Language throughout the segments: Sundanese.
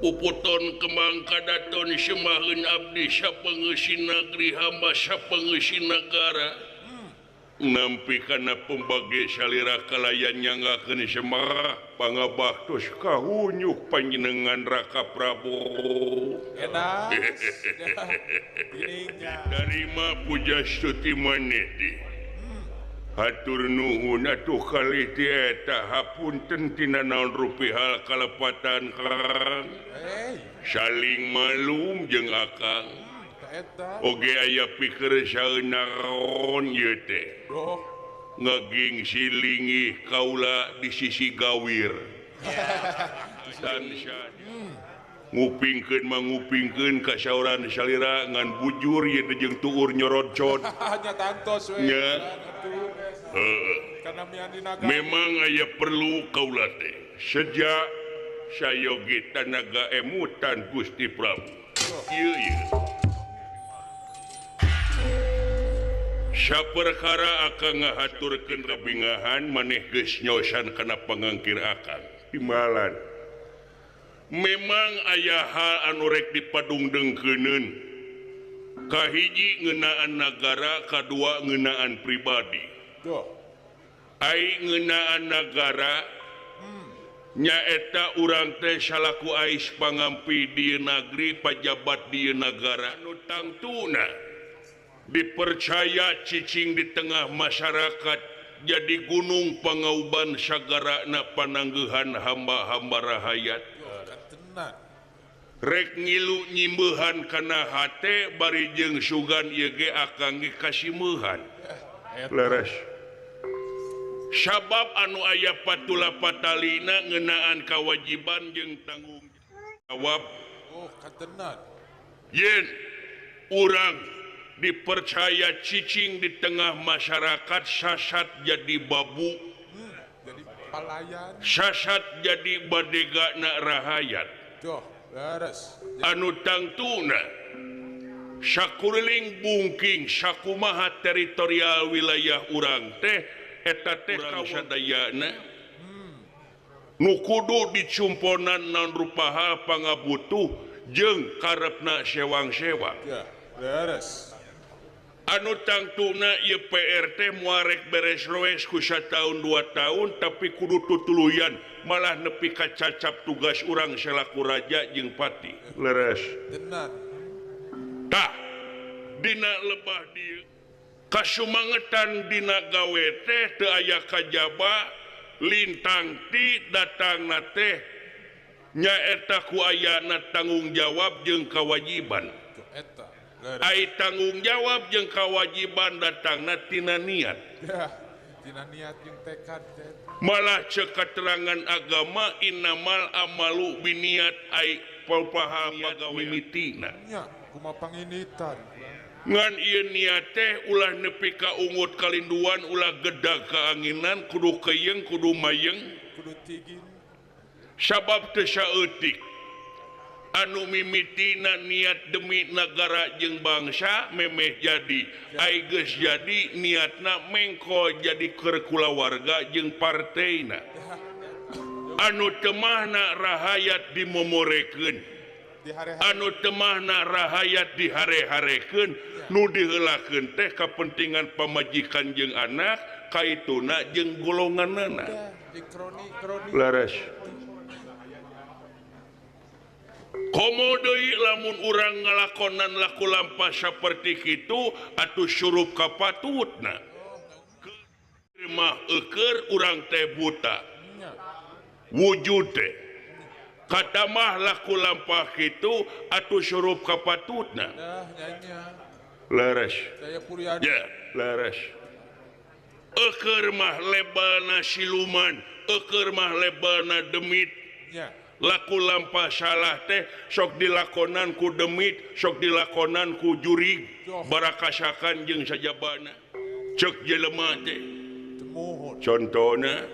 puputon kembang kadaton semaheun abdi sapangeusieun negeri hamba sapangeusieun negara nampi kana pembage salira kalayan nyanggakeun Semar pangabaktos kahunyuk panjenengan Raka Prabu Darima puja stuti maneh hatur nuhun atuh kali ti eta hapunten tina naon rupihal kalepatan karang saling malum jeung akang oge aya pikeun saeunaon ieu teh ngaging silingih kaula di sisi gawir dan ngupingkeun mangupingkeun ka saeuran salira ngan bujur ieu jeung tuur nyorodcot nya tantos we memang aya perlu kaula teh sejak sayogi tanaga emutan Gusti Prabu ieu saperkara akang ngahaturkeun kabingahan maneh geus nyosan kana pangangkir akang timalan memang aya hal anu rek dipadungdengkeuneun kahiji ngeunaan nagara kadua ngeunaan pribadi ai ngeunaan nagara nyaeta urang teh salaku ais pangampi di negeri pajabat di negara anu tangtuna dipercaya cicing di tengah masyarakat jadi gunung pangauban sagarana panangguhan hamba-hamba rahayat rek ngilu nyimbehan kana hate bari jeung sugan ieu ge akang ge kasimuhan leres sabab anu aya patula patalina ngeunaan kawajiban jeung tanggung jawab yen urang dipercaya cicing di tengah masyarakat sasat jadi babu sasat jadi badegana rahayat anu tangtuna sakuring bungking sakumaha teritorial wilayah urang teh eta teh sadayana nu kudu dicumponan naon rupaha pangabutuh jeung karepna sewang-sewang anu tangtuna ieu PR teh muarek beres roes ku 1 tahun 2 tahun tapi kudu tutuluyan malah nepi ka cacap tugas urang selaku raja jeung pati leres tah dina lebah dieu kasumangetan dina gawe teh teu aya kajaba lintang ti datangna teh nyaeta ku ayana tanggung jawab jeung kewajiban ai tanggung jawab jeung kewajiban datangna tina niat tina niat jeung tekad malah ceuk keterangan agama innamal amalu biniat ai paham pagawe mitina nya kumaha panginitan ngan ieu niat teh ulah nepi ka ungut kalinduan ulah gedag kaanginan kudu keyeung kudu mayeng kudu tigin sabab teu saeutik anu mimitina niat demi negara jeung bangsa memeh jadi ai geus jadi niatna mengko jadi keur kulawarga jeung parteina anu temahna rahayat dimomorekeun anu temahna rahayat dihare-harekeun nu diheulakeun teh kapentingan pamajikan jeung anak kaituna jeung golonganna laras komo deui lamun urang ngalakonan laku lampah saperti kitu atuh surup ka patutna mah eukeur urang teh buta wujud teh kata mah laku lampah kitu atuh surup ka patutna leres ya leres eukeur mah lebalna siluman eukeur mah lebalna demit laku lampah salah teh sok dilakonan ku demit sok dilakonan ku jurig barakasakan jeung sajabana ceuk jelema teh contona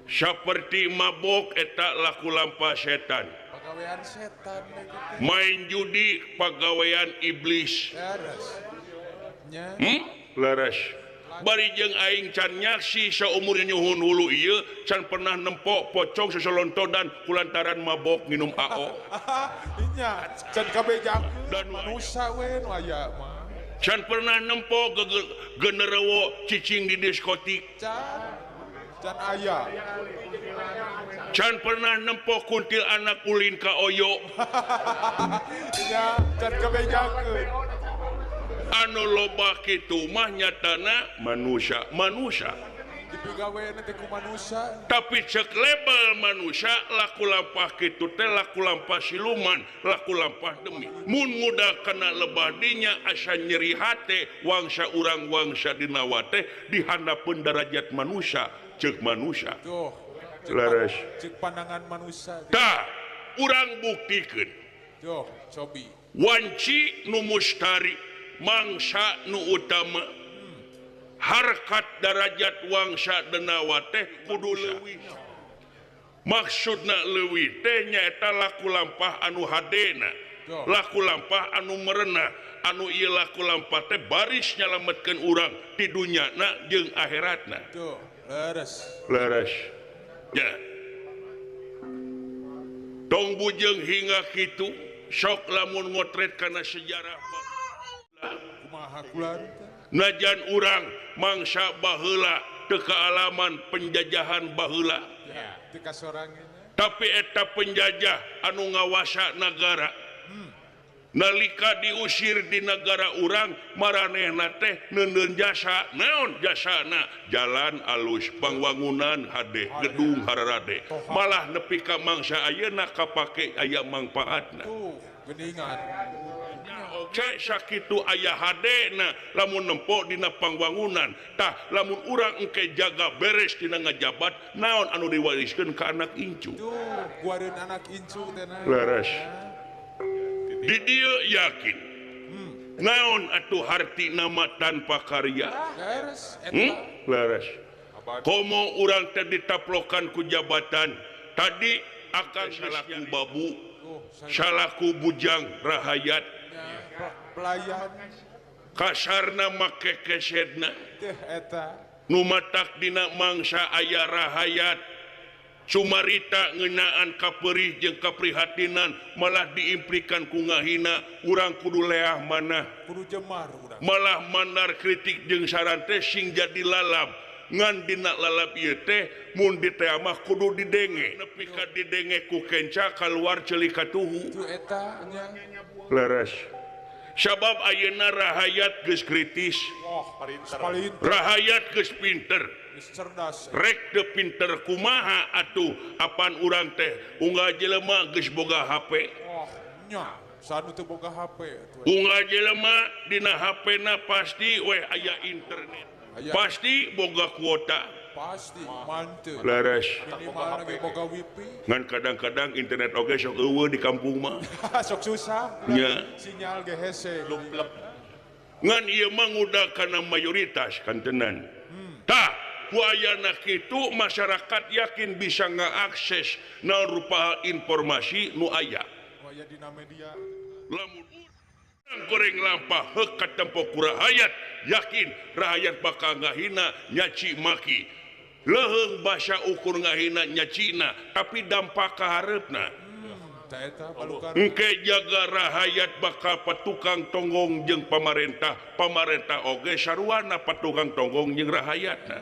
saperti mabok eta laku lampah setan pagawean setan main judi pagawean iblis laras bari jeung aing can nyaksi saumurnya nyuhun hulu ieu can pernah nempok pocong seselonto dan kulantaran mabok minum AO Inya, can kabejakeun Dan manusia we nu aya mah. can pernah nempok genderewo cicing di diskotik Can aya. can pernah nempok kuntil anak ulin ka oyo Inya, can kabejakeun. anu loba kitu mah nyatana manusia Dipigawe nanti ku manusia. tapi cek label manusia laku lampah kitu teh laku lampah siluman laku lampah demi mun muda kana lebah dinya asa nyeri hate wangsa urang wangsa dina teh di handapeun derajat manusia cek manusia Tuh. leres Cek pandangan manusia. tah urang buktikeun Tuh, cobi. wanci nu mustari mangsa nu utama harkat derajat wangsa denawa teh kudu leuwih maksudna leuwih teh nyaeta laku lampah anu hadena laku lampah anu merenah anu ieu laku lampah teh baris nyalametkeun urang di dunyana jeung akhiratna Tuh, leres. ya tong bujeng hingga kitu sok lamun ngotret kana sejarah Kumaha kulan teh? najan urang mangsa baheula teu kaalaman penjajahan baheula Ya, teu kasorangnya. tapi eta penjajah anu ngawasa negara nalika diusir di negara urang maranehna teh neuneun jasa naon jasana jalan alus pangwangunan hade gedung hararade malah nepi ka mangsa ayeuna kapake aya mangpaatna Tuh, geningan. cek sakitu aya hadena lamun nempok dina pangwangunan tah lamun urang engke jaga beres dina ngajabat naon anu diwariskeun ka anak incu Tuh, guareun anak incu teh na. leres di dieu yakin naon atuh harti nama tanpa karya Leres eta. leres komo urang teh ditaplokan ku jabatan tadi akan salaku babu salaku bujang rahayat Pelayan kasarna make kesedna teh eta. nu matak dina mangsa aya rahayat sumarita ngeunaan kaperih jeung kaprihatinan malah diimplikan ku ngahina urang kudu leah manah Kudu jemar urang. malah mandar kritik jeung saran teh sing jadi lalap ngan dina lalap ieu teh mun diteh mah kudu didenge nepi ka didenge ku kenca kaluar ceuli ka tuhu Tuh eta nya. leres sabab ayeuna rahayat geus kritis Paling rahayat geus pinter cerdas. rek teu pinter kumaha atuh apan urang teh unggal jelema geus boga HP Nya, sanu teu boga HP atuh. unggal jelema dina HP-na pasti we aya internet Aya. pasti boga kuota Pasti manteu. leres Minimal lagi boga wifi. ngan kadang-kadang internet oge sok eueuh di kampung mah Sok susah. Nya. Sinyal ge hese. ngan ieu mah ngudag kana mayoritas kan tenan tah ku ayana kitu masyarakat yakin bisa ngaakses naon rupa informasi nu aya Waya dina media. lamun urang goreng lampah heuk ka tempo ku rahayat yakin rahayat bakal ngahina nyaci maki leuheung basa ukur ngahina nyacina tapi dampak ka hareupna Tah eta balukar. engke jaga rahayat bakal patukang tonggong jeung pamarentah oge sarwana patukang tonggong jeung rahayatna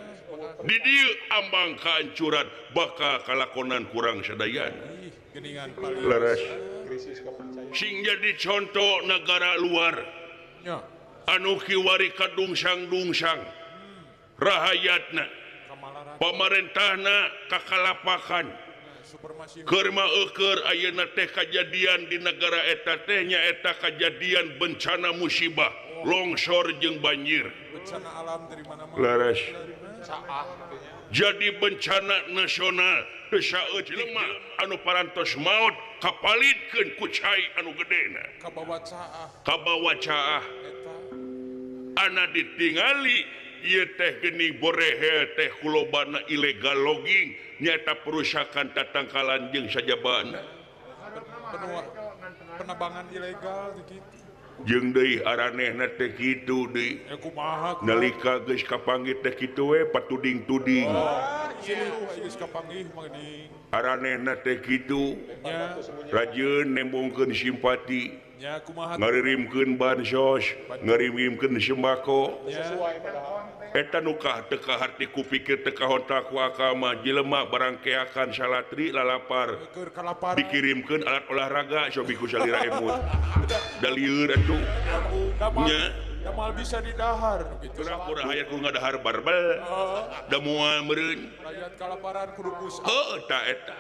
di dieu ambang kahancuran bakal kalakonan kurang sadayana Ih, geningan paling. leres sing jadi contoh negara luar Nya, anu kiwari kadungsang-dungsang rahayatna kamalaran pamarentahna kakalapakan supermasi. keur maeukeur ayeuna teh kajadian di negara eta teh nyaeta kajadian bencana musibah longsor jeung banjir Bencana alam dari mana-mana. leres Saah. jadi bencana nasional teu saeutik jelema anu parantos maot kapalitkeun ku cai anu gedena Kabawa saah. kabawa caah Eta. ana ditingali ieu teh geuning borehe teh kulobana ilegal logging nyaeta perusakan tatangkalan jeung sajabana Penabangan ilegal gitu. jeung deui aranehna teh kitu deui kumaha nalika geus kapanggih teh kitu we patuding-tuding geus kapanggih mangding aranehna teh kitu nya rajeun nembongkeun simpati nya kumaha ngaririmkeun bansos ngaririmkeun sembako nya eta nu teu harti kupikir teu kahontak ku akal mah jelema barangkeakan salatri lalapar keur kalaparan dikirimkeun alat olahraga sobi ku salira emut da lieur atuh nya mal bisa didahar gitu pura-pura hayat ku ngadahar barbel da moal meureun rakyat kalaparan kudu push up eta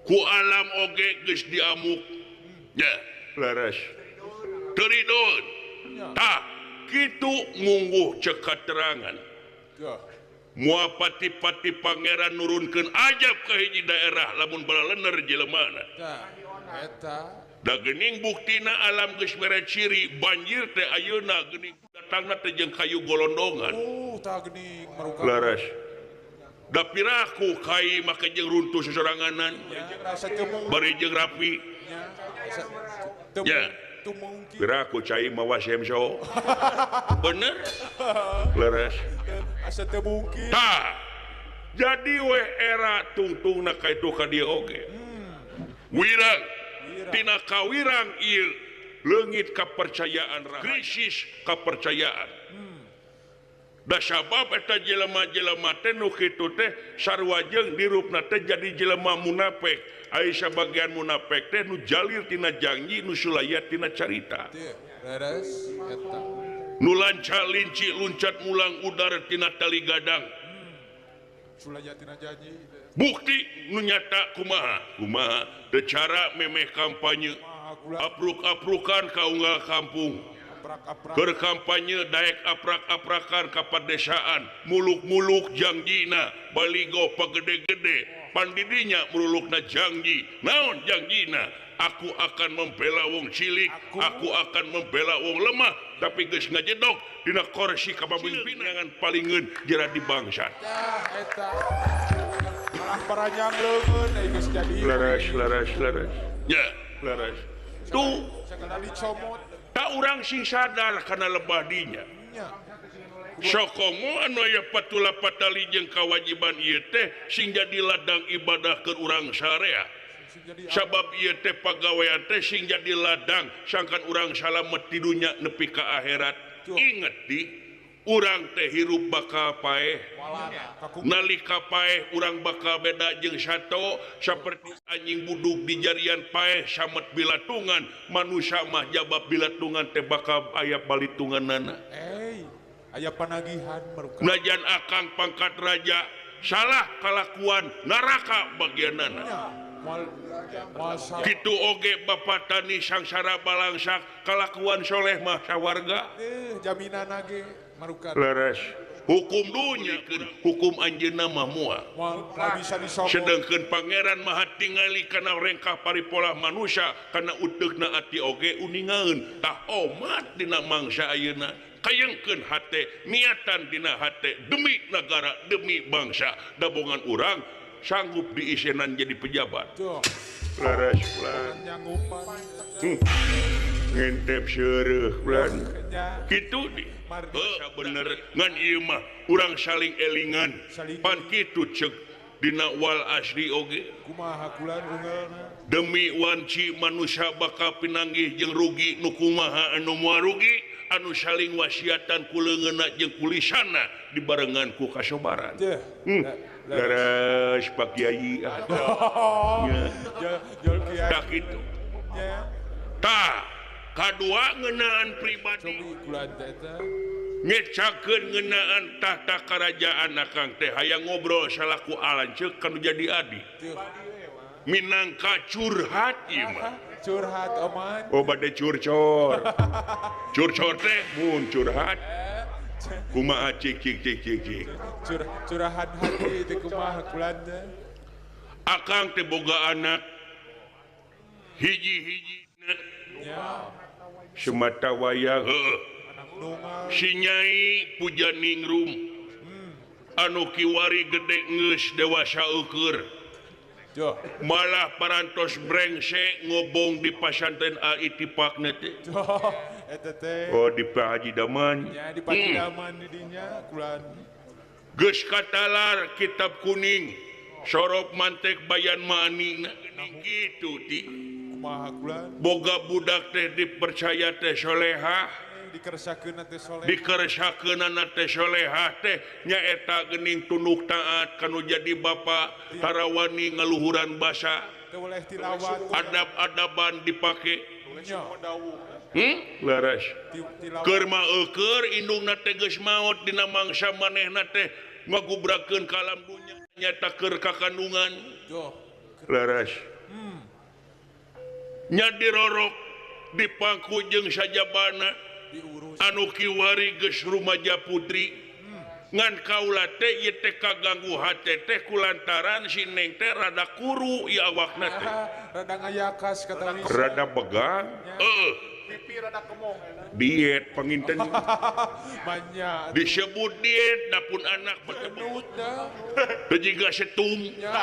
ku alam oge geus diamuk nya laras teuridon tah kitu ngungguh cek katerangan mua pati-pati pangeran nurunkeun ajab ka hiji daerah lamun balalener jelemana eta da geuning buktina alam geus mere ciri banjir teh ayeuna geuning datangna teh jeung kayu golondongan tah geuning maruka laras da piraku kai make jeung runtuh sosoranganan rasa teu bari jeung rapi nya teu mungkin piraku cai mawa semso bener laras asa teu mungkin tah jadi we era tungtungna ka itu ka dieu oge wirang tina kawirang ieu leungit kepercayaan krisis kepercayaan da sabab eta jelema-jelema teh nu kitu teh sarua jeung dirupna teh jadi jelema munafik aya sabagian munafik teh nu jalir tina janji nu sulayat tina carita beres eta nu lanca-linci luncat mulang udar tina tali gadang sulayat tina janji bukti nu nyata kumaha teu cara memeh kampanye apruk-aprukan ka unggal kampung berkampanye daek aprak-aprakan ka padesaan muluk-muluk janjina baligo pagede-gede pandidinya mulukna janji naon janjina aku akan membela wong cilik aku akan membela wong lemah tapi geus ngajedog dina kursi kapamimpinan palingeun jera di bangsa eta paranyang leungeun geus jadi laras ya laras tuh sakala dicomot tak urang sing sadar kana lebah dinya sokongo anu aya patula patali jeung kawajiban ieu teh sing jadi ladang ibadah keur urang sarea sabab ieu teh pagawean teh sing jadi ladang sangkan urang salamet di dunya nepi ka akhirat inget di urang teh hirup bakal paeh nalika paeh urang bakal beda jeung sato saperti anjing buduk di jarian paeh samet bilatungan manusia mah jabab bilatungan teh bakal aya balitunganana aya panagihan maruka najan akang pangkat raja salah kalakuan neraka bagianana kitu oge Bapak Tani sangsara balangsak kalakuan soleh mah sawarga jaminan ge maruka laras hukum dunya hukum anjeunna mah moal bisa disogok sedengkeun pangeran mah tingali kana rengkah paripola manusia kana uteugna ati oge uningaeun tah omat dina mangsa ayeuna kayengkeun hate niatan dina hate demi negara demi bangsa dabongan urang sanggup diisenan jadi pejabat laras plan ngentep seureuh plan kitu di bener ngan ieu mah urang saling elingan pan kitu ceuk dina wal asri oge kumaha kulan ungeulna demi wanci manusia bakal pinanggih jeung rugi nu kumaha anu moal rugi anu saling wasiatan ku leungeunna jeung kulisanna dibarengan ku kasobaran laras Pak Kiai tak itu tah kadua ngeunaan pribadi ngecakeun ngeunaan tahta kerajaan akang teh hayang ngobrol salaku alanceuk kanu jadi adi minangka curhat ieu mah curhat oman oh bade curcor curcor teh mun curhat kumaha cik curahan hati teh kumaha kulanda akang teh boga anak hiji-hijina semata wayang si Nyai Pujaningrum anu kiwari gede geus dewasa eukeur Jo. malah parantos brengsek ngobong di pasantren Al-Ittifaq nanti. Jo. Eta teh. Oh di Pak Haji Daman. Ya di Pacidaman didinya kulan. Geus katalar kitab kuning sorop mantek bayan maanina gitu ti. Kumaha kulan. Boga budak teh dipercaya teh solehah. Dikeresakeun teh soleh. Dikeresakeunana teh solehah teh nyaeta geuning tunduk taat kanu jadi bapa tarawani ngaluhuran basa Teu boleh tilawat. adab-adaban dipake Nya. laras Tilawat. keur maeukeur indungna teh geus maot dina mangsa manehna teh ngagubrakeun ka alam dunya nyata keur kakandungan Jo. laras nya dirorok dipangku jeung sajabana Diurus. anu kiwari geus rumaja putri ngan kaula teh ieu teh kaganggu hate teh kulantaran si Neng teh rada kuru ieu awakna teh Rada ngayakas kata Lisa. rada begang Pipi rada kemong. diet panginten Manya. disebut diet dapun anak Genut dah. teu jiga setum Ya.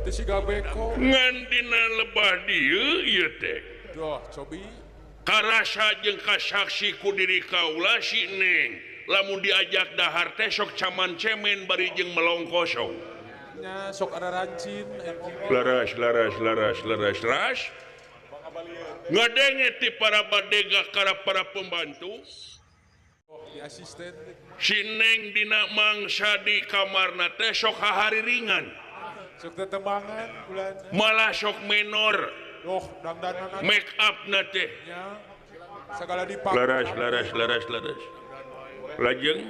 Teu siga beko. ngan dina lebah dieu ieu teh Duh, cobi. karasa jeung kasaksi ku diri kaula si Neng lamun diajak dahar teh sok caman cemen bari jeung melong kosong Nya sok ada rancin. laras ngadenge ti para badega kara para pembantu Di asisten. si Neng dina mangsa di kamarna teh sok hahariringan Sok tetembangan bulan. malah sok menor Duh, dandanan make up na teh nya. Segala dipakai. laras lajeng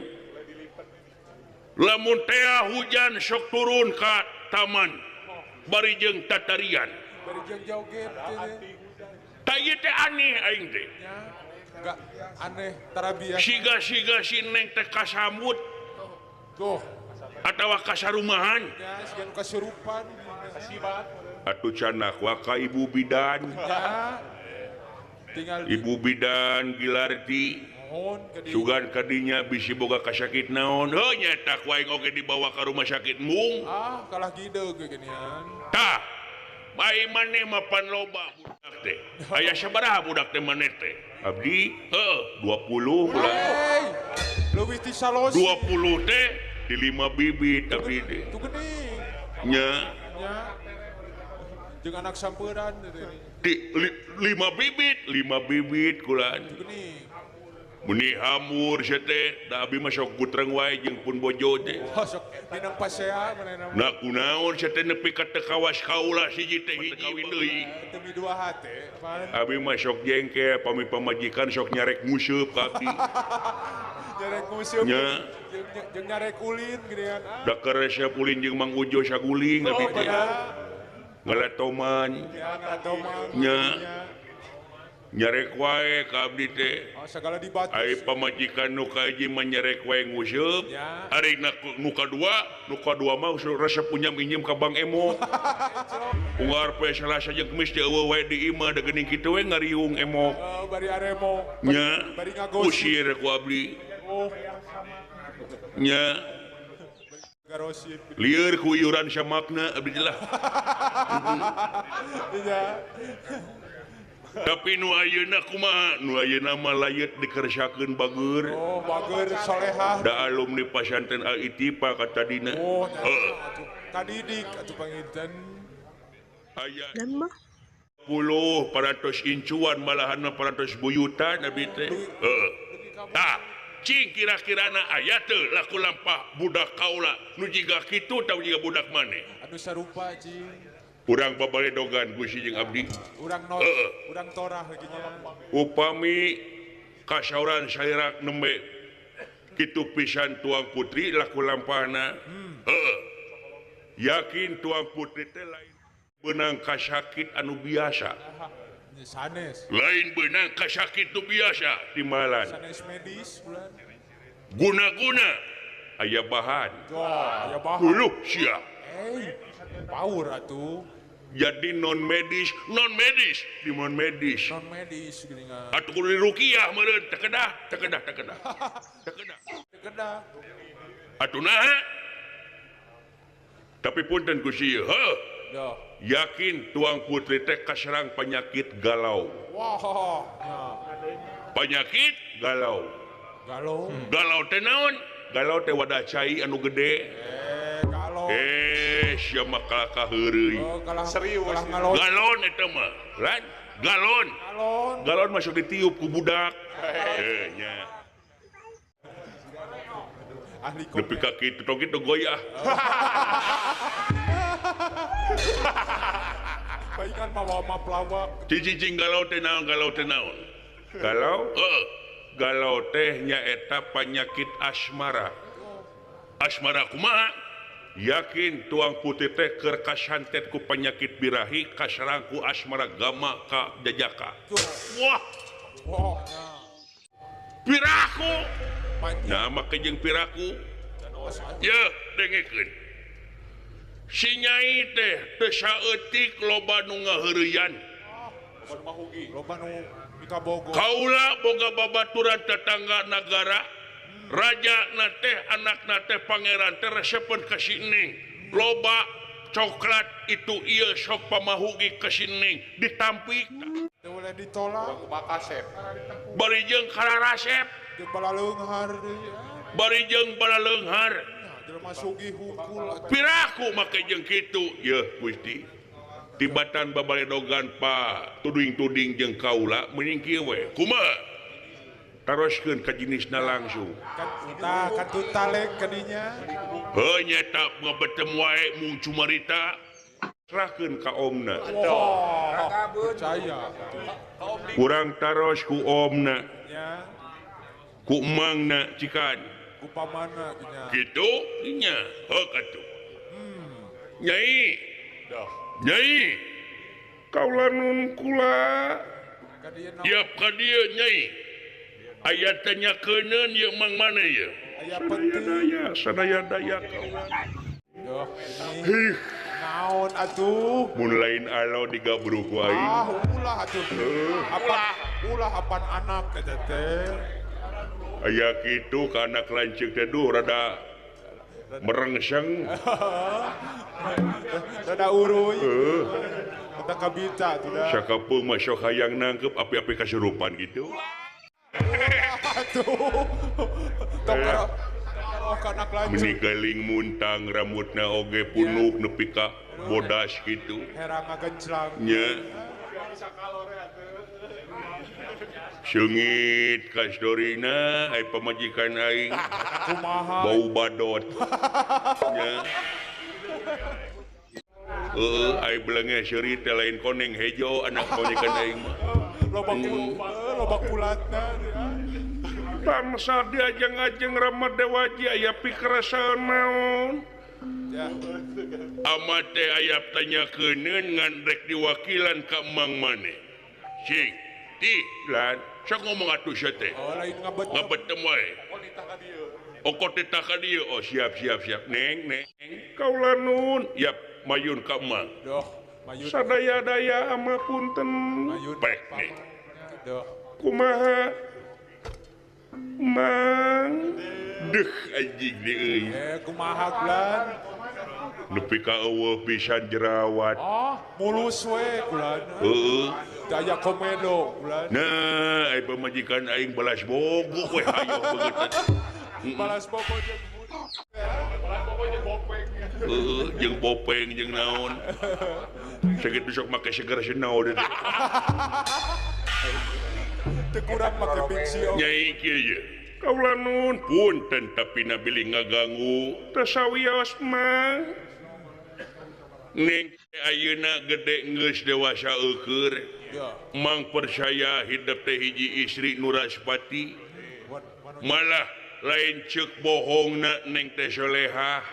lamun teh hujan sok turun ka taman bari jeung tatarian Bari jeung joget teh. ta ieu teh aneh aing teh Nya. Enggak aneh tara biasa. siga si Neng teh kasambut Tuh, atawa kasarumahan ya sigan kasurupan. atuh canak waka ibu bidan Ya. Tinggal di ibu bidan Gilarti mohon ke di. sugan kadinya bisi boga kasakit naon heuh nyaeta ku aing oge dibawa ka rumah sakit mung Kalah gideu geugeunian. tah bae maneh mah pan loba budak teh aya sabaraha budak teh maneh teh abdi 20 bulan Hey, leuwih ti salosi. 20 teh di 5 bibit abdi teh Tuh geuning. nya Nya. Jeung anak sampeuran teh. di 5 bibit kulan Tuh geuning. muni hamur sia teh da abi mah sok gutreng wae jeung pun bojo teh Sok dinang pasea manehna. na kunaon sia teh nepi ka teu kawas kaula siji teh hiji kawin deui Demi dua hate. Pan abi mah sok jengke pami pamajikan sok nyarek nguseup ka abdi nyarek museum. Nya. Jeung nyarek ulin geuningan. da keresep ulin jeung Mang Ujo saguling abi teh ngalatoman Ya ngadomang. Nya. nyarek wae ka abdi teh Segala dibatus. ai pamajikan nu kaji manyarek wae nguseup Ya. ari nu kadua mah resep punya minjem ka Bang Emo ungar poe Salasa jeung Kemis teh eueuh wae di imah da geuning kitu we ngariung Emo Bari aremo. nya Bari ngagosip. usir ku abdi Oh, nya garosip. lieur ku iuran samakna abdi lah Iya. tapi nu ayeuna kumaha nu ayeuna mah layet dikeresakeun bageur Oh, bageur solehah. da alumni pasantren Al-Ittifaq kata dina Oh, atuh kadidik atuh panginten. aya Dan mah 10 parantos incuan malahan parantos buyutan abdi teh tah cing kira-kirana aya teu laku lampah budak kaula nu jiga kitu tau jiga budak maneh Anu sarupa cing. urang babaledogan Gusti jeung abdi Urang urang torah lagi nya. upami kasauran sairak nembe kitu pisan tuang putri laku lampahna yakin tuang putri teh lain benang kasakit anu biasa Sanes. lain benang kasakit nu biasa timalan Sanes medis bulan. guna-guna aya bahan Jo, aya bahan. huluh sia Hey, power atuh. jadi non medis di non medis Non medis geuningan. atuh kudu ruqyah meureun teu kedah Kedah. atuh naha tapi punten ku sieu Dah. yakin tuang putri teh kaserang penyakit galau Wah. penyakit galau Galau. teh naon galau teh wadah cai anu gede Galau. sia mah kalaka heureuy Serius. Ngalon. galon eta mah lain galon masuk ditiup ku budak nya Ahli nepi ka kitu tong kitu goyah Baikan mawa pelawak. cicing galau teh naon galau teh nyaeta penyakit asmara kumaha yakin tuang putih teh keur kasantet ku penyakit birahi kaserang ku asmara gama ka jajaka wah Wah. piraku Panjang. nah make jeung piraku ya dengekeun si nyai teh teu saeutik loba nu ngaheureuyan Loba nu mika bogo. kaula boga babaturan tetangga negara raja teh anak teh pangeran teh resepen ka sining loba coklat itu ieu sok pamahugi ka sining ditampik Teu boleh ditolak. bari jeung kalarasep Jeung balaleunghar. bari jeung balaleunghar Jelema sugih hungkul. piraku make jeung kitu yeuh Gusti tibatan babaledogan Pak tuding-tuding jeung kaula mending kieu we kumaha taroskeun ka jenisna langsung Kan tutalek kadinya. heuh nyata ngabetem wae mung cumarita serahkeun ka omna Wah. Percaya. kurang taros ku omna Ya. ku emangna cikan Upamana nya. gitu nya heuh katuh nyai kaula nun kula Kadieu tiap ka dieu nyai aya tanya keuneun ieu mang mana ieu aya penting. sadaya daya kaula Yo, ini naon atuh? mun lain alo digabruk wae Ulah atuh. Ulah apan anak eta teh. aya kitu ka anak lanceuk teh duh rada merengseng Rada uruy. Kita kabita tuh dah. sakapeung mah sok hayang nangkep api-api kasurupan gitu Atuh. Tokro. Oh kanak lanjut. menigaling muntang rambutna oge punuk nepi ka bodas gitu Herang ngagenclang. nya seungit ka storina ai pamajikan aing Kumaha. bau badot nya ai belenge seuri teh lain koneng hejo anak pamajikan aing mah Loba kulatna. bangsa diajeng-ajeng Rama Dewaji aya pikerasan naon Ya. amat teh aya tanyakeun ngan rek diwakilan ka emang maneh cing ti lan sok ngomong atuh sia teh Oh lain ngabet. ngabetem wae oko tita ka dieu oh siap neng kaula nun yap mayun ka emang Doh. Mayun. sadaya-daya ama punten Mayun. pek nih Doh. kumaha mang deuh anjing deui Kumaha glan. nepi ka eueuh pisan jerawat Mulus we glan. heeh Daya komedo glan. nah ai pamajikan aing balas bogo we hayo beungeut Balas pokok jeung jeung popeng jeung naon sakitu sok make seger sinau deui teu kurang make biksi oge. nyai kieu ye kaula nun punten tapi nabili ngaganggu teu sawios mah ning ayeuna gede geus dewasa eukeur Ya. mang percaya hidup teh hiji istri Nuraspati malah lain ceuk bohongna neng teh solehah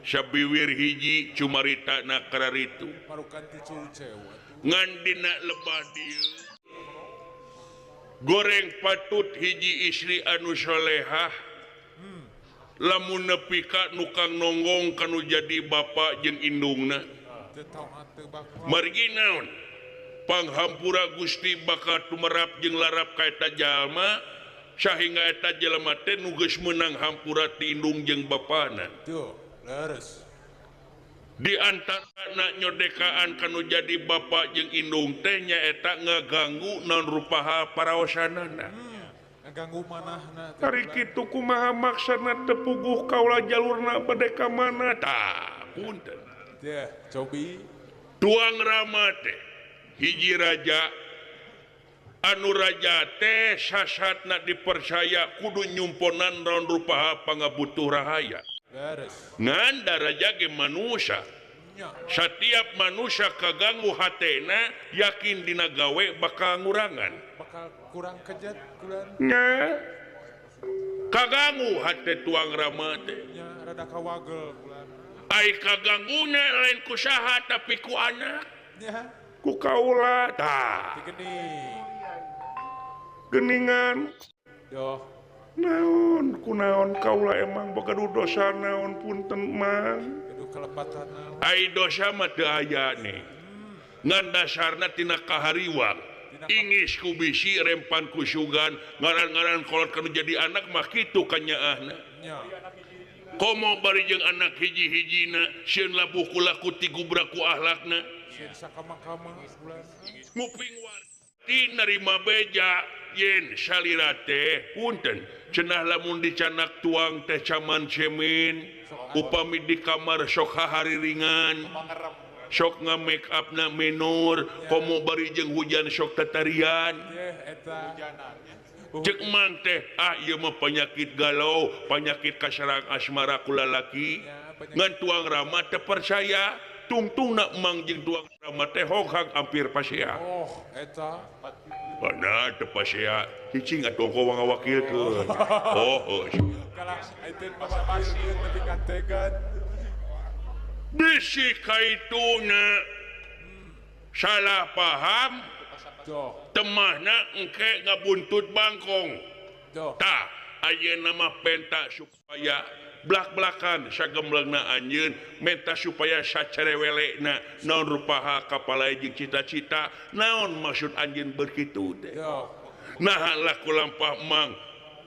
sabiwir hiji cumarita na kararitu Parukan ti cewek. ngan dina lebah dieu goreng patut hiji istri anu solehah lamun nepi ka nukang nonggong kanu jadi bapa jeung indungna Teu tahu teu bakal. margi naon panghampura Gusti bakal tumerap jeung larap ka eta jalma sahinga eta jelema teh nu geus meunang hampura ti indung jeung bapana Tuh, leres. di antara anak nyodekaan kanu jadi bapak jeung indung teh nyaeta ngaganggu non rupaha paraosanana. Ngaganggu manahna. Ari kitu kumaha maksana teu puguh kaula jalurna bade ka mana tah punten. Ya, cobi. Tuang Rama teh hiji raja anu raja teh sasatna dipercaya kudu nyumponan non rupaha pangabutuh rahaya. Beres. Nganda raja ge manusia. Setiap manusia kaganggu hatena yakin dina gawe bakal ngurangan. Bakal kurang kejat kurang. Nya kaganggu hate Tuang Rama teh. Nya rada kawagel kurang. Ai kagangguna lain ku saha tapi ku anak. Nya Ku kaula tah. digeuning. Geningan. Yo. Naon kunaon kaula emang boga dosa naon punten mang. Kudu kelepatan. Ai dosa mah teu aya nih. Ngan dasarna tina kahariwang. Ingis ku bisi rempan ku sugan ngaran-ngaran kolot kanu jadi anak mah kitu kanyaahna. Nya. Komo bari jeung anak hiji-hijina sieun labuh kulaku ti gubrak ku ahlakna. Sieun sakama-kama bulan. Nguping warti narima beja yen salira teh punten cenah lamun dicanak tuang teh caman cemen upami di kamar sok hahariringan sok nga-make upna menor komo bari jeung hujan sok tatarian Eta cek mang teh ieu mah penyakit galau penyakit kasarang asmara ku lalaki ngan Tuang Rama teu percaya tungtungna mang jeung Tuang Rama teh hoghang hampir pasea. oh eta Mana tepasya cicing atuh kau ngawakilkeun. Oh. kalah ayeuna mah tapi kantegan. Bisi kaituna salah paham Tuh. temahna engke ngabuntut bangkong. Tuh. Tah ayeuna mah penta supaya blak-blakan sagemleungna anjeun menta supaya sacerewelena naon rupaha kapala jeung cita-cita naon maksud anjeun berkitu teh. Yo. Nah laku lampah mang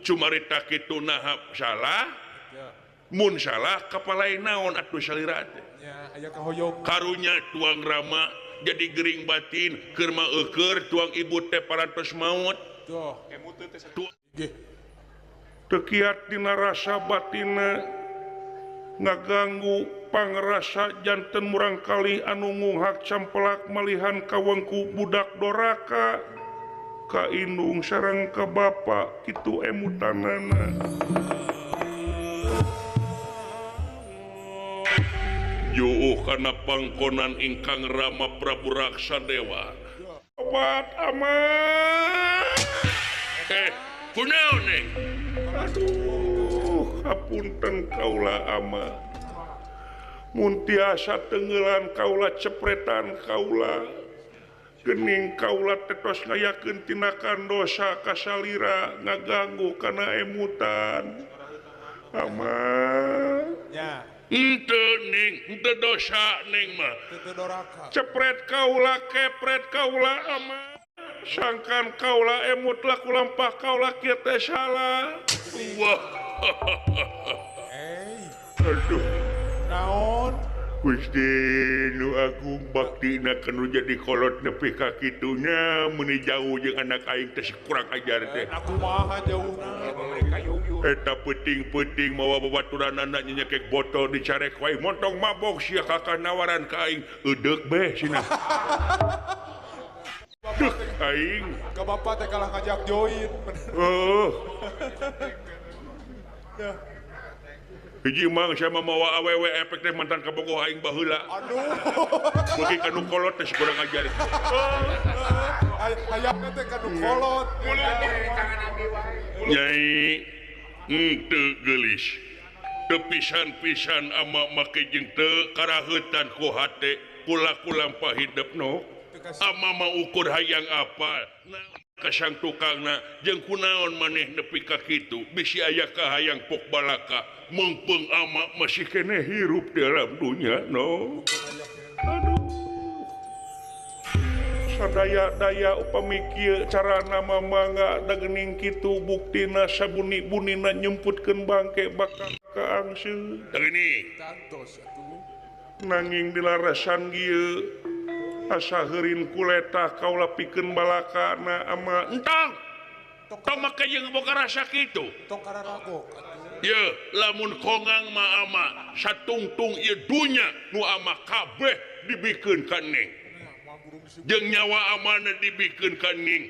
cumarita kitu nah salah Ya. mun salah kapalain naon atuh salira teh. Ya, aya kahoyong. Karunya Tuang Rama jadi gering batin keur maeukeur tuang ibu teh parantos maut. Tuh. Nggih. Tekiat dina rasa batina ngaganggu pangrasa janten murang kali anu nguhak campelak malihan kawengku budak doraka ka indung sareng ka bapa kitu emutanana. Yuuh kana pangkonan ingkang Rama Prabu Raksadewa. Obat aman. Kunaon neng? Aduh, hapunten kaula ama. Mun tiasa tenggelan kaula cepretan kaula. Gening kaula tetos ngayakeun tinakan dosa kasalira ngaganggu kana emutan. Ama. Ya. Henteu ning, henteu dosa ning mah. Teu doraka. Cepret kaula, kepret kaula ama. Sangkan kaula emut laku lampah kaula kieu teh salah. Wah. Aduh. Naon? Gusti nu agung baktina kanu jadi kolot nepi ka kitunya meuni jauh jeung anak aing teh kurang ajar teh. Aku maha jauhna. Eta penting-penting mawa babaturanana nyekek botol dicarek wae montong mabok sia kakak nawaran ka aing eudeuh beh cenah. Duh aing. Ka bapak teh kalah ngajak join. Oh. Hiji mang sama mawa awewe efek teh mantan kabogoh aing baheula. Aduh. Beuki kanu kolot teh kurang ajar. Hayangna teh kanu kolot. Nyai teu geulis. Teu pisan-pisan ama make jeung teu karaheutan ku hate kulaku lampah hidupno. Ama mah ukur hayang apa. Kasang tukangna jeung kunaon maneh nepi ka kitu bisi aya kahayang pok balaka mengpeung ama masih keneh hirup dalam dunia no. Aduh sadaya-daya upami kieu carana mamangga da geuning kitu buktina sabuni-bunina nyemputkeun bangke bakal ka angseun da geuning Tantos atuh. nanging dilarasan gieu asa heurin kuleta kaula pikeun balakana ama entang tong make jeung boga rasa kitu Tong karena rago. ye lamun kongang mah ama satungtung ieu dunya nu ama kabeh dibikeun ka ning jeung nyawa amana dibikeun ka ning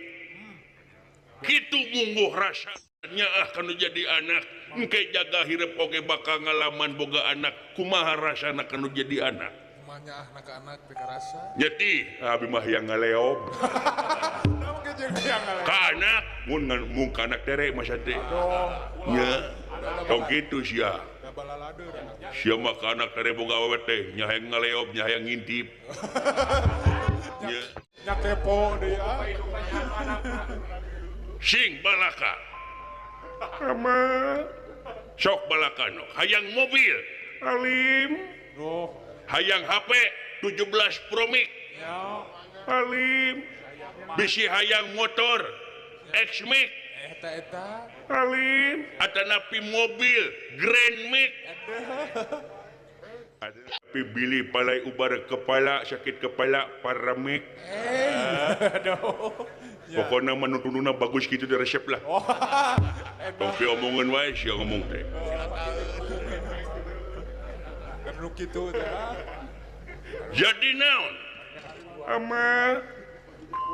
kitu mungguh rasanya kanu jadi anak engke jaga hirep oge bakal ngalaman boga anak kumaha rasana kanu jadi anak Kumanya anak-anak teka rasa. nyeti abi mah yang ngaleob Namun kejeng yang ngalah. ka anak mun ka anak tere masa teh nya tong kitu sia Balalade anak. sia mah ka anak tere boga awewe teh nya hayang ngaleob nya hayang ngintip nya Nya kepo deui sing balaka ama sok balaka no hayang mobil alim Duh. hayang HP 17 Pro Max Ya. alim bisi hayang motor X-Max Eta. alim atanapi mobil Grand Max tapi bili palai ubar kepala sakit kepala Paramek Aduh. pokoknya menurununa bagus gitu di resep lah tapi omongan wae sia ngomong teh Kan kitu teh. jadi naon ama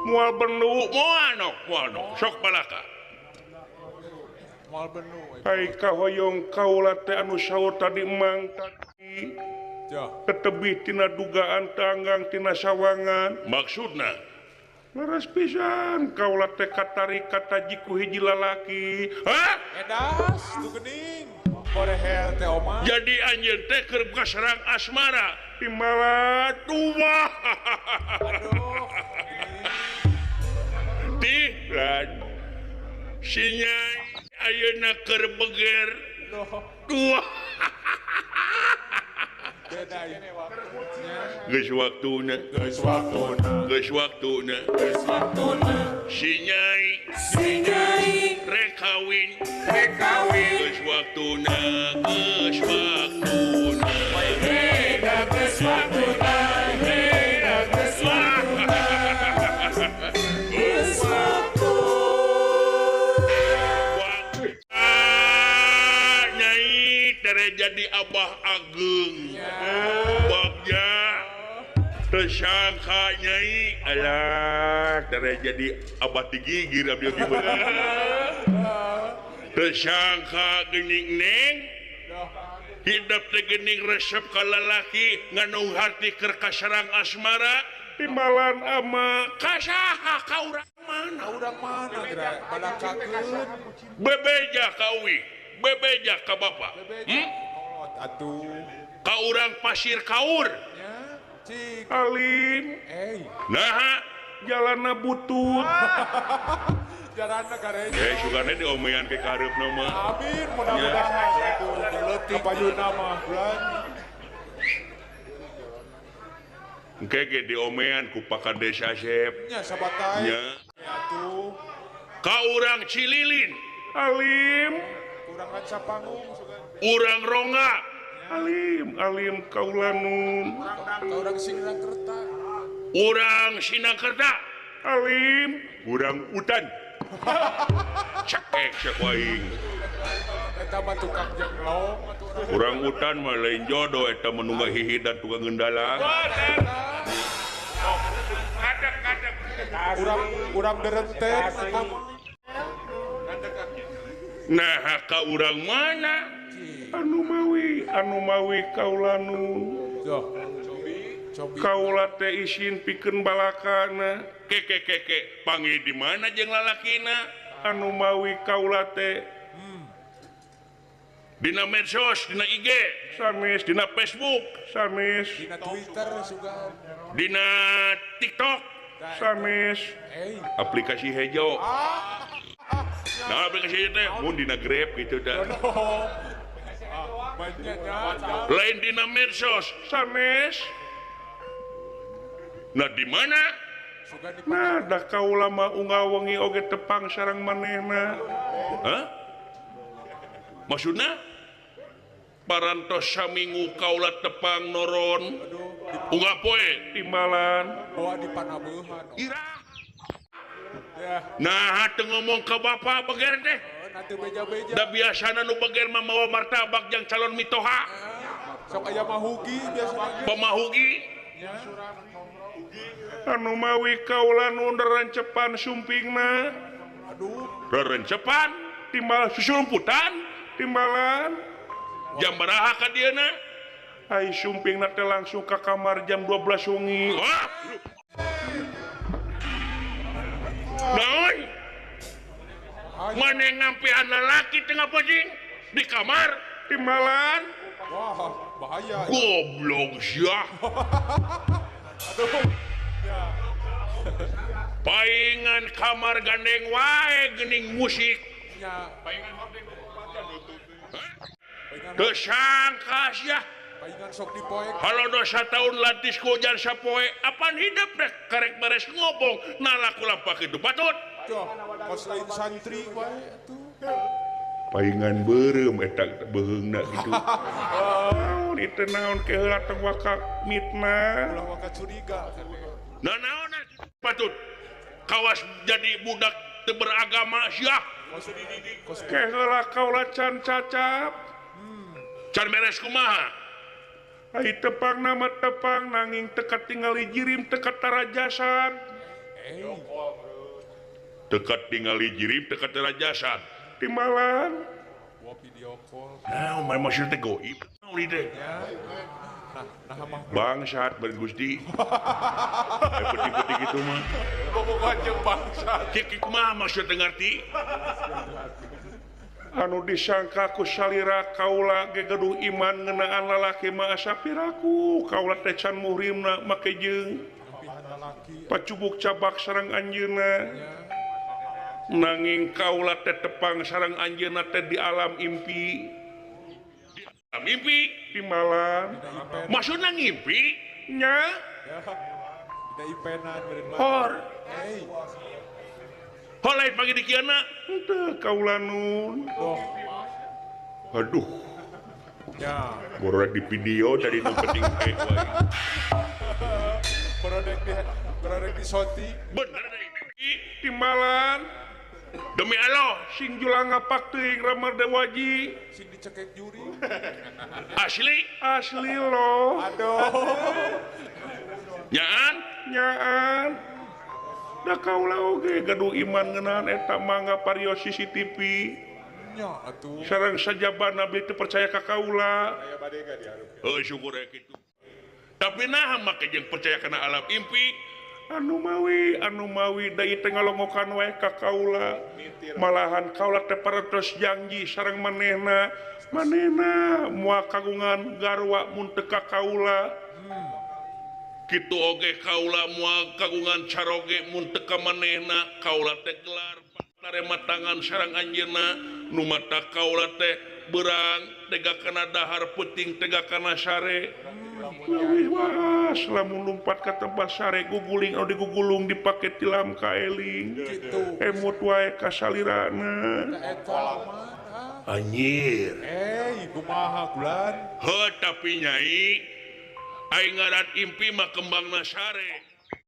mual bendu moal sok balaka Moal benu. ai kahoyong kaula teh anu saur tadi mang tadi Ja. ketebih tina dugaan tanggang tina sawangan maksudna leres pisan kaula teh katari kataji ku hiji lalaki hah Edas tu geuning. Boreher teh oma. jadi anjeun teh keur kasarang asmara timala tua Aduh. tih si nyai ayeuna keur beger Duh. tua Beda ini waktunya. geus waktuna Geus waktuna. geus waktuna Geus waktuna. si nyai rek kawin geus waktuna geus waktuna Geus waktuna. Geus waktuna. Geus nyai tere jadi abah ageng bagja tersangka nyai alah tere jadi abah tigigir abdi tersangka geuning neng hidup teh geuning resep ka lalaki nganu hati keur kasarang asmara timbalan ama kasaha ka urang mana Urang mana geura balakakeun. bebeja ka uwi bebeja ka bapa Kolot atuh. ka urang pasir kaur Ya. Cik. alim nah jalanna butut Jalanna karenya. sugana diomean ke kareupna mah Amin mudah-mudahan atuh leutik kapayuna mah bulan. engke ge diomean ku Pakades Asep Nya sabatai. nya Atuh ka urang Cililin alim kurangan sapanggung sugan. urang Rongga alim kaulanun Ka urang Singarakerta. urang Sinakerta alim urang Utan cekek cek waing Eta mah tukang jenglong atuh. urang Utan mah lain jodoh eta menunggu hihi dan tukang gendalang Urang derenten eta mah. nah ka urang mana anu mawi kaulanun Duh. Cobi. kaula teh isin pikeun balakana keke panggil di mana jeung lalakina anu mawi kaula teh dina medsos dina IG sanes dina Facebook sanes Dina Twitter sugan. dina TikTok sanes aplikasi hejo nah aplikasi hejo teh mun dina Grab gitu dah lain dina medsos sanes nah di mana Sugan di nah dah kaula mah unggawengi oge tepang sareng manehna hah maksudna parantos saminggu kaula tepang noron unggah poe timbalan bawa di panabeuhan. irah Ya, nah teu ngomong ke bapak beger teh nanti beja-beja. da biasana nu beger mah mawa martabak jeung calon mitoha Sok aya mahugi biasanya. pemahugi Ya. anu mawi kaula nu rencepan sumpingna Aduh, rencepan timbal susulumputan timbalan jam baraha ka dieuna ai sumpingna teh langsung ka kamar jam 12 wengi wah naon mana ngampian lalaki tengah pojing di kamar timbalan wah bahaya. goblok sia Aduh. Ya. paingan kamar gandeng wae geuning musik Ya. paingan Paingan, kesangka sia paingan sok dipoek. halo dosa tahun latis kujan sapoe apan hidup deh karek beres ngobong nalaku lampak itu patut Tuh, kos lain santri wae atuh. paingan berem eta beheungna gitu naon itu naon keheula teh wakak mitna Ulah wakat curiga kan. nah naon patut kawas jadi budak teu beragama sia Kos dididik, kos keheula kaula can cacap can beres kumaha ai tepang nama tepang nanging teka tingali jirim teka tarajasan dekat tingali jirim dekat tarajasan timbalan gua video call. nah main maksud teh goib naon ide Ya. Nah mah bangsat bari Gusti peti-peti gitu mah bobogohan jeung bangsa. cik kumaha maksud teh ngarti anu disangka ku salira kaula ge gaduh iman ngeunaan lalaki mah asa piraku kaula teh can muhrimna make jeung Impian lalaki. pacubuk cabak sareng anjeunna nanging kaula teh tepang sareng anjeunna teh di alam impi di malam maksudna ngimpi nya Ya. Tidak impenan beureun mah. hor Hey. lain pagi di kiana henteu kaula nun Doh. aduh Ya. borok di video tadi nu penting wae Berodek di soti. bener deui timbalan demi Allah sing julang ngapak teuing ramar dewaji Sing dicekek juri. asli loh Aduh. nyaan da kaula oge gaduh iman ngeunaan eta mangga parios CCTV Nya atuh. sareng sajabana beli teu percaya ka kaula syukur ya kitu tapi nah make jeung percaya kana alam impi anu mawi da ieu teh ngalongokan wae ka kaula malahan kaula teh parantos janji sareng manehna moal kagungan garwa mun teu ka kaula kitu oge kaula moal kagungan caroge mun teu ka manehna kaula teh gelar narema tangan sareng anjeunna nu mata kaula teh beurang tega kana dahar peuting tega kana sare wah lamun lumpat ka tempat sare guguling anu digugulung dipake tilam ka eling Gitu. emut wae ka salirana Eta mah. anjir Kumaha bulan? he tapi nyai aing ngaran impi mah kembangna sare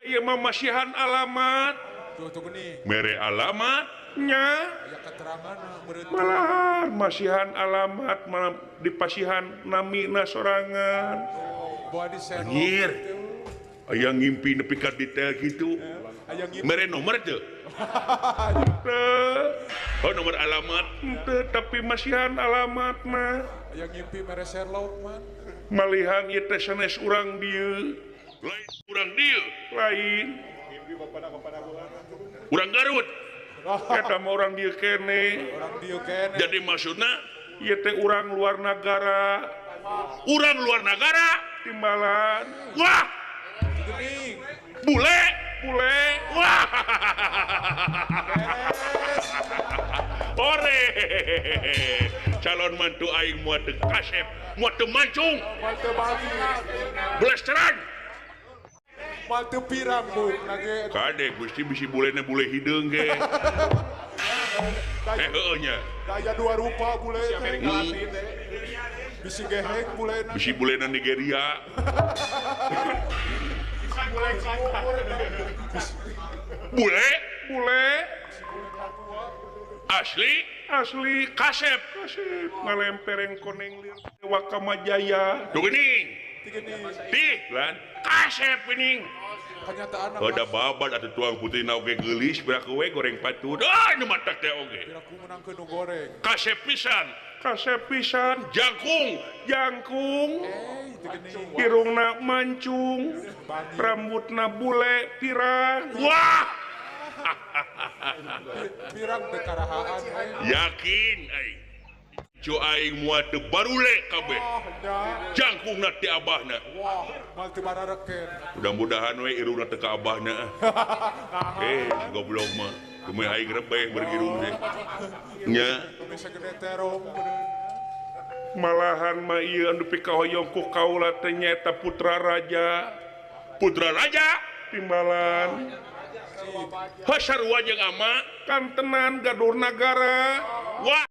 ieu mah masihan alamat Tuh gini. mere alamat nya Aya keteranganna meureun. malahan masihan alamat malah dipasihan namina sorangan Bawa di serok. anjir aya ngimpi nepi ka detail gitu Aya ngimpi. mere nomor teu oh nomor alamat teu tapi masihan alamat mah Aya ngimpi mere Sherlock man. malihan ieu teh sanes urang dieu lain urang dieu lain urang Garut eta mah urang dieu kene Orang dieu kene. jadi maksudna ieu teh urang luar negara timbalan wah Geuning. bule wah ore calon mantu aing moal teu kasep moal teu mancung Manteu bagi. blasteran Manteu pirang bu. Nage. kade Gusti bisi bulena bule hideung ge heueuh nya Daya dua rupa bule. Bisi geheng mulai bisi bulena Nigeria. Bule asli kasep ngalempereng koneng lir Wakamajaya tuh geuning lan kasep geuning kenyataan ada babat atau tuang putih na oge geulis berak we goreng patud nu matak teh oge aku menang ke nu goreng kasep pisan jangkung irungna mancung rambutna bule pirang wah pirang dekarahaan yakin cu aing muat teu barule kabeh jangkungna ti abahna wah malti barareken mudah-mudahan we irungna teu ka abahna goblok mah kumaha aing rebeh bergirung teh nya bisa gede terong malahan mah ieu anu pikahoyong ku kaula teh nyaeta putra raja timbalan Hasarua jeung ama kan tenan gaduh nagara wah